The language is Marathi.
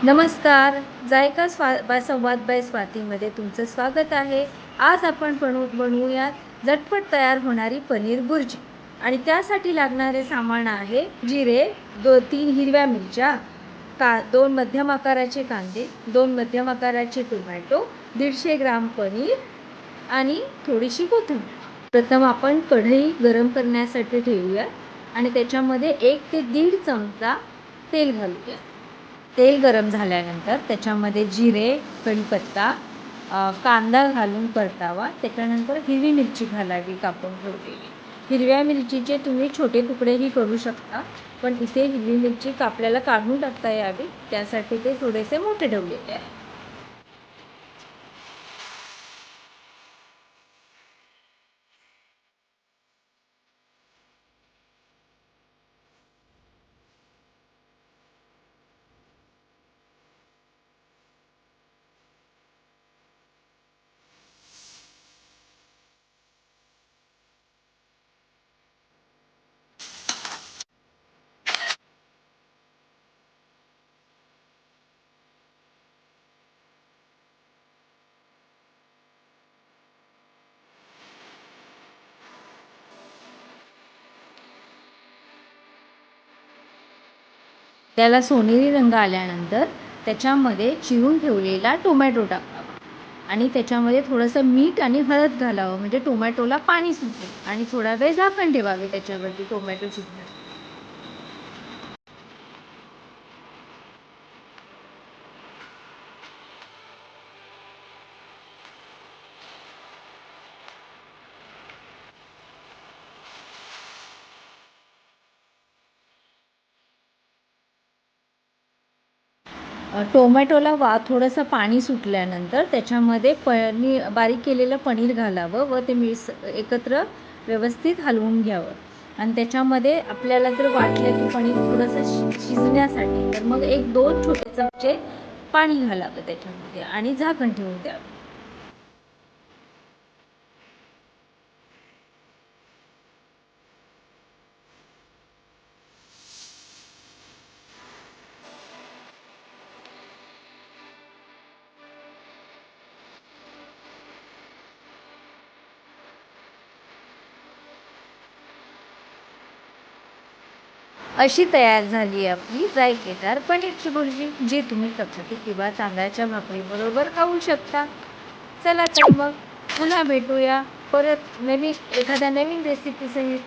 नमस्कार. जायका संवाद बाय स्वातीमध्ये तुमचं स्वागत आहे. आज आपण बनवूयात झटपट तयार होणारी पनीर भुर्जी आणि त्यासाठी लागणारे सामान आहे जिरे, 2-3 हिरव्या मिरच्या, 2 मध्यम आकाराचे कांदे, 2 मध्यम आकाराचे टोमॅटो, 150 ग्राम पनीर आणि थोडीशी कोथिंबीर. प्रथम आपण कढई गरम करण्यासाठी ठेवूया आणि त्याच्यामध्ये 1 ते 1.5 चमचा तेल घालूया. तेल गरम झाल्यानंतर त्याच्यामध्ये जिरे, कढीपत्ता, कांदा घालून परतावा. त्याच्यानंतर हिरवी मिरची घालावी कापून ठेवलेली. हिरव्या मिरचीचे तुम्ही छोटे तुकडेही करू शकता, पण इथे हिरवी मिरची आपल्याला काढून टाकता यावी त्यासाठी ते थोडेसे मोठे ठेवलेले आहे. त्याला सोनेरी रंग आल्यानंतर त्याच्यामध्ये चिरून ठेवलेला टोमॅटो टाकावा आणि त्याच्यामध्ये थोडंसं मीठ आणि हळद घालावं, म्हणजे टोमॅटोला पाणी सुटेल आणि थोडा वेळ झाकण ठेवावे त्याच्यावरती टोमॅटो शिजण्यासाठी. टोमॅटोला थोडंसं पाणी सुटल्यानंतर त्याच्यामध्ये बारीक केलेलं पनीर घालावं व ते एकत्र व्यवस्थित हलवून घ्यावं आणि त्याच्यामध्ये आपल्याला जर वाटलं की पनीर थोडंसं शिजण्यासाठी तर मग 1-2 छोटे चमचे पाणी घालावं त्याच्यामध्ये आणि झाकण ठेवून द्यावं. अशी तयार झाली आपली जायकेदार पनीरची भुर्जी, जी तुम्ही चपाती किंवा तांदळाच्या भाकरीबरोबर खाऊ शकता. चला तर मग पुन्हा भेटूया परत एखाद्या नवीन रेसिपीसहित.